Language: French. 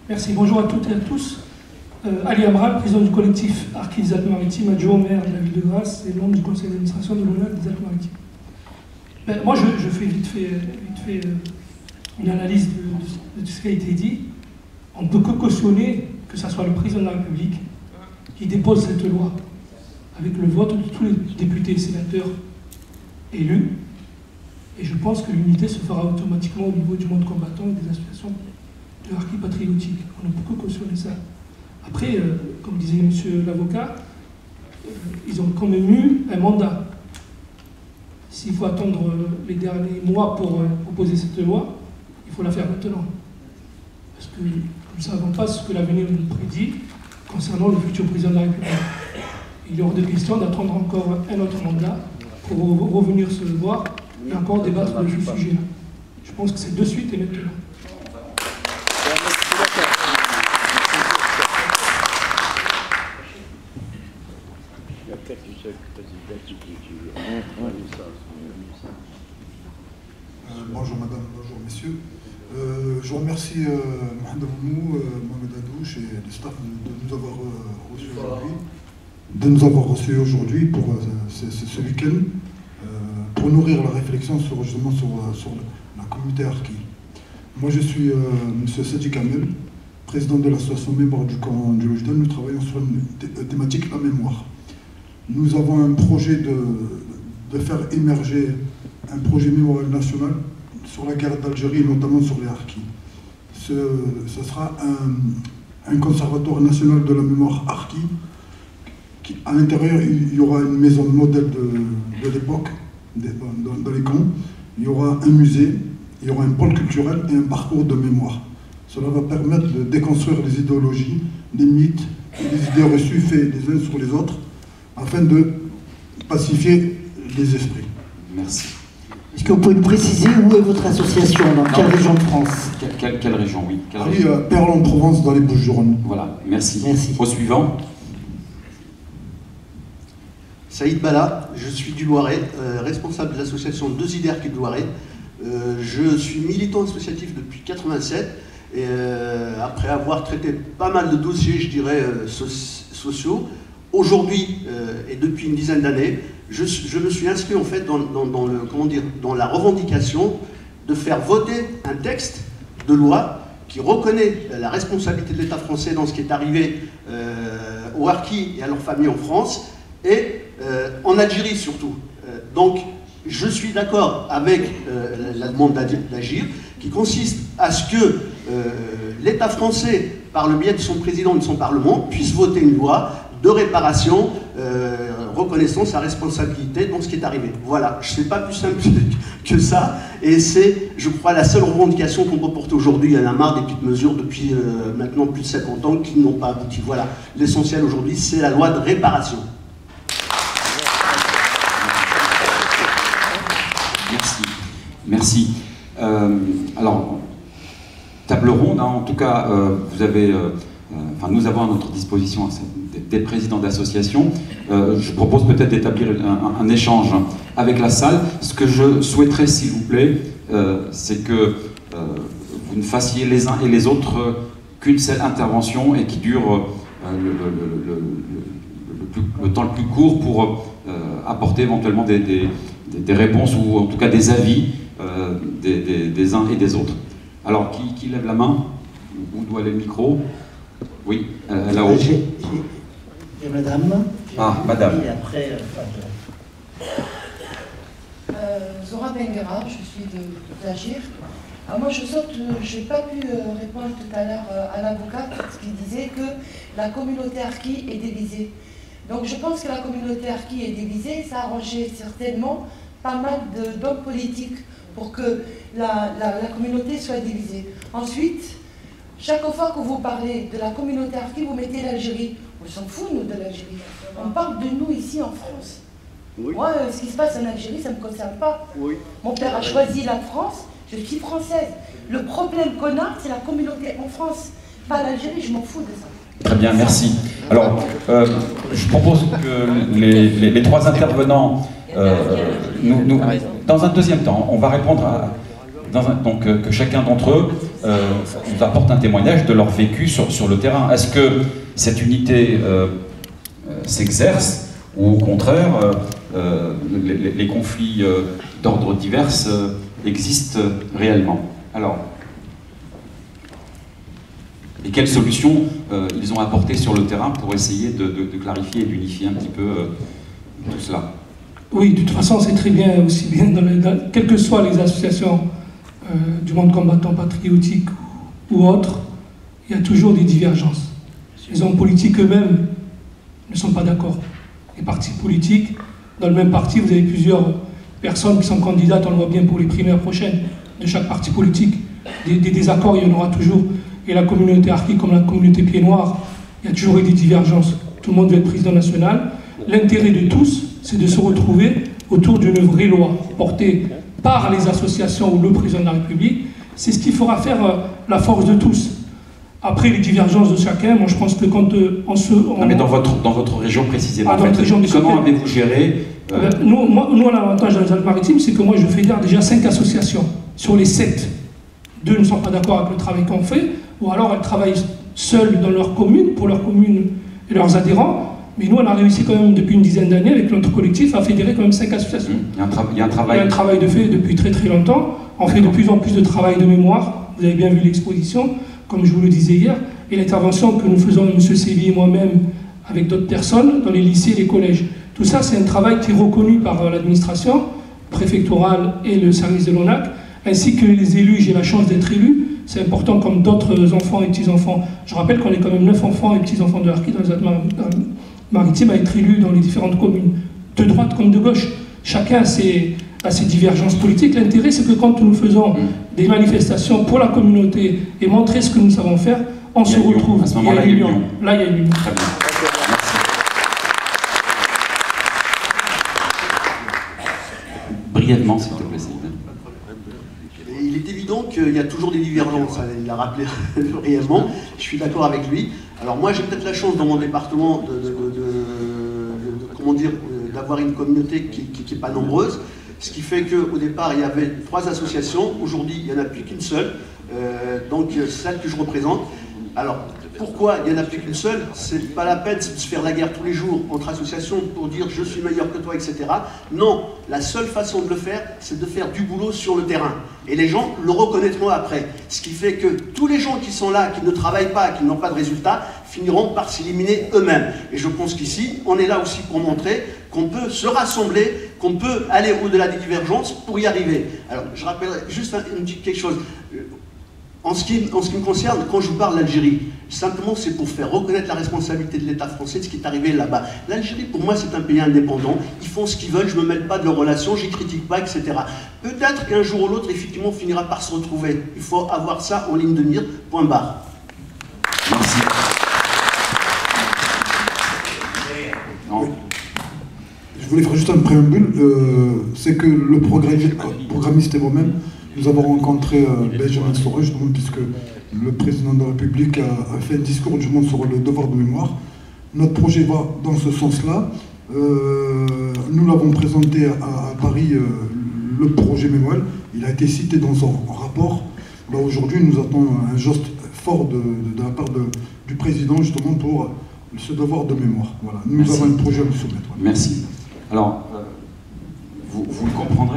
Merci, bonjour à toutes et à tous. Ali Amral, président du collectif Harkis des Alpes-Maritimes, adjoint au maire de la ville de Grasse et membre du conseil d'administration de l'ONAC des Alpes-Maritimes. Moi, je fais vite fait une analyse de ce qui a été dit. On ne peut que cautionner que ce soit le président de la République qui dépose cette loi avec le vote de tous les députés et sénateurs élus. Et je pense que l'unité se fera automatiquement au niveau du monde combattant et des associations de harkis patriotiques. On ne peut que cautionner ça. Après, comme disait monsieur l'avocat, ils ont quand même eu un mandat. S'il faut attendre les derniers mois pour proposer cette loi, il faut la faire maintenant. Parce que nous ne savons pas ce que l'avenir nous prédit concernant le futur président de la République. Il est hors de question d'attendre encore un autre mandat pour revenir se voir et encore débattre de ce sujet-là. Je pense que c'est de suite et maintenant. Bonjour madame, bonjour messieurs. Je vous remercie Mohamed Abounou, Mohamed Adouche et le staff de nous avoir reçus aujourd'hui pour ce week-end pour nourrir la réflexion sur la communauté harki. Moi je suis monsieur Sadi Kamel, président de l'association Mémoire du camp du Lojdal. Nous travaillons sur une thématique la mémoire. Nous avons un projet de faire émerger un projet mémorial national sur la guerre d'Algérie, notamment sur les harkis. Ce sera un conservatoire national de la mémoire harki. À l'intérieur, il y aura une maison de modèle de l'époque, dans les camps. Il y aura un musée, il y aura un pôle culturel et un parcours de mémoire. Cela va permettre de déconstruire les idéologies, les mythes, les idées reçues faites les uns sur les autres, afin de pacifier les esprits. Merci. Est-ce que vous pouvez me préciser où est votre association, dans quelle région de France? Quelle région, oui. Oui, Perles-en-Provence, dans les Bouches-du-Rhône. Voilà, merci. Merci. Au suivant. Saïd Bala, je suis du Loiret, responsable de l'association Deux idées harkis du Loiret. Je suis militant associatif depuis 1987 et après avoir traité pas mal de dossiers, je dirais, sociaux, aujourd'hui et depuis une dizaine d'années, je me suis inscrit en fait dans la revendication de faire voter un texte de loi qui reconnaît la responsabilité de l'État français dans ce qui est arrivé aux harkis et à leurs familles en France et en Algérie surtout. Donc je suis d'accord avec la demande d'agir qui consiste à ce que l'État français, par le biais de son président et de son Parlement, puisse voter une loi de réparation reconnaissant sa responsabilité dans ce qui est arrivé. Voilà, je ne sais pas plus simple que ça, et c'est, je crois, la seule revendication qu'on peut porter aujourd'hui. Il y en a marre des petites mesures depuis maintenant plus de 50 ans qui n'ont pas abouti. Voilà, l'essentiel aujourd'hui, c'est la loi de réparation. Merci. Merci. Alors, table ronde, hein, en tout cas, vous avez... nous avons à notre disposition des présidents d'associations. Je propose peut-être d'établir un échange avec la salle. Ce que je souhaiterais, s'il vous plaît, c'est que vous ne fassiez les uns et les autres qu'une seule intervention et qui dure le temps le plus court pour apporter éventuellement des réponses ou en tout cas des avis des uns et des autres. Alors, qui lève la main? Où doit aller le micro? Oui, là-haut. Et madame. Ah, madame. Et après, Zora Bengara, je suis d'Agir. Moi, je n'ai pas pu répondre tout à l'heure à l'avocat qui disait que la communauté harki est divisée. Donc, je pense que la communauté harki est divisée. Ça a arrangé certainement pas mal d'hommes politiques pour que la communauté soit divisée. Ensuite, chaque fois que vous parlez de la communauté harki, vous mettez l'Algérie. On s'en fout, nous, de l'Algérie. On parle de nous ici en France. Oui. Moi, ce qui se passe en Algérie, ça ne me concerne pas. Oui. Mon père a choisi la France, je suis française. Le problème qu'on a, c'est la communauté en France, pas l'Algérie, je m'en fous de ça. Très bien, merci. Alors, je propose que les trois intervenants, dans un deuxième temps, on va répondre donc, que chacun d'entre eux nous apporte un témoignage de leur vécu sur le terrain. Est-ce que cette unité s'exerce ou au contraire les conflits d'ordre divers existent réellement? Alors, et quelles solutions ils ont apportées sur le terrain pour essayer de clarifier et d'unifier un petit peu tout cela? Oui, de toute façon, c'est très bien, aussi bien, quelles que soient les associations du monde combattant patriotique ou autres, il y a toujours des divergences. Les hommes politiques eux-mêmes ne sont pas d'accord. Les partis politiques, dans le même parti, vous avez plusieurs personnes qui sont candidates, on le voit bien pour les primaires prochaines, de chaque parti politique. Des désaccords, il y en aura toujours. Et la communauté harki, comme la communauté pied noir, il y a toujours eu des divergences. Tout le monde veut être président national. L'intérêt de tous, c'est de se retrouver autour d'une vraie loi portée par les associations ou le président de la République. C'est ce qui fera faire la force de tous. Après les divergences de chacun, moi je pense que quand on se... Non, mais dans votre région précisément, dans notre région, comment avez-vous géré Nous, l'avantage dans les Alpes-Maritimes, c'est que moi je fédère déjà 5 associations. Sur les 7, 2 ne sont pas d'accord avec le travail qu'on fait, ou alors elles travaillent seules dans leur commune, pour leur commune et leurs adhérents. Mais nous, on a réussi quand même depuis une dizaine d'années avec notre collectif à fédérer quand même 5 associations. Il y a un travail de fait depuis très très longtemps. On fait de plus en plus de travail de mémoire. Vous avez bien vu l'exposition, comme je vous le disais hier, et l'intervention que nous faisons, M. Sévi et moi-même, avec d'autres personnes, dans les lycées et les collèges. Tout ça, c'est un travail qui est reconnu par l'administration préfectorale et le service de l'ONAC, ainsi que les élus. J'ai la chance d'être élu. C'est important comme d'autres enfants et petits-enfants. Je rappelle qu'on est quand même 9 enfants et petits-enfants de harki dans les Alpes-Maritimes à être élus dans les différentes communes, de droite comme de gauche. Chacun a ses divergences politiques. L'intérêt, c'est que quand nous faisons des manifestations pour la communauté et montrer ce que nous savons faire, on se retrouve. À ce moment-là, il y a l'union. Là, il y a une union. Très bien. Merci. Brièvement, s'il te plaît, Saïd. Il est évident qu'il y a toujours des divergences, il l'a rappelé brièvement, je suis d'accord avec lui. Alors moi j'ai peut-être la chance dans mon département d'avoir une communauté qui n'est pas nombreuse, ce qui fait qu'au départ il y avait 3 associations, aujourd'hui il n'y en a plus qu'une seule, donc celle que je représente. Alors pourquoi il n'y en a plus qu'une seule? C'est pas la peine de se faire la guerre tous les jours entre associations pour dire je suis meilleur que toi, etc. Non, la seule façon de le faire, c'est de faire du boulot sur le terrain. Et les gens le reconnaîtront après. Ce qui fait que tous les gens qui sont là, qui ne travaillent pas, qui n'ont pas de résultats, finiront par s'éliminer eux-mêmes. Et je pense qu'ici, on est là aussi pour montrer qu'on peut se rassembler, qu'on peut aller au-delà des divergences pour y arriver. Alors, je rappellerai juste quelque chose. En ce qui me concerne, quand je vous parle d'Algérie, simplement c'est pour faire reconnaître la responsabilité de l'État français de ce qui est arrivé là-bas. L'Algérie, pour moi, c'est un pays indépendant. Ils font ce qu'ils veulent, je ne me mêle pas de leurs relations, j'y critique pas, etc. Peut-être qu'un jour ou l'autre, effectivement, on finira par se retrouver. Il faut avoir ça en ligne de mire, point barre. Merci. Non. Je voulais faire juste un préambule. C'est que le programmiste et moi-même, nous avons rencontré Benjamin Soro, justement, puisque le président de la République a fait un discours du monde sur le devoir de mémoire. Notre projet va dans ce sens-là. Nous l'avons présenté à Paris, le projet mémorial. Il a été cité dans son rapport. Aujourd'hui, nous attendons un geste fort de la part du président, justement, pour ce devoir de mémoire. Voilà. Nous avons un projet à nous soumettre. Voilà. Merci. Alors, vous le comprendrez.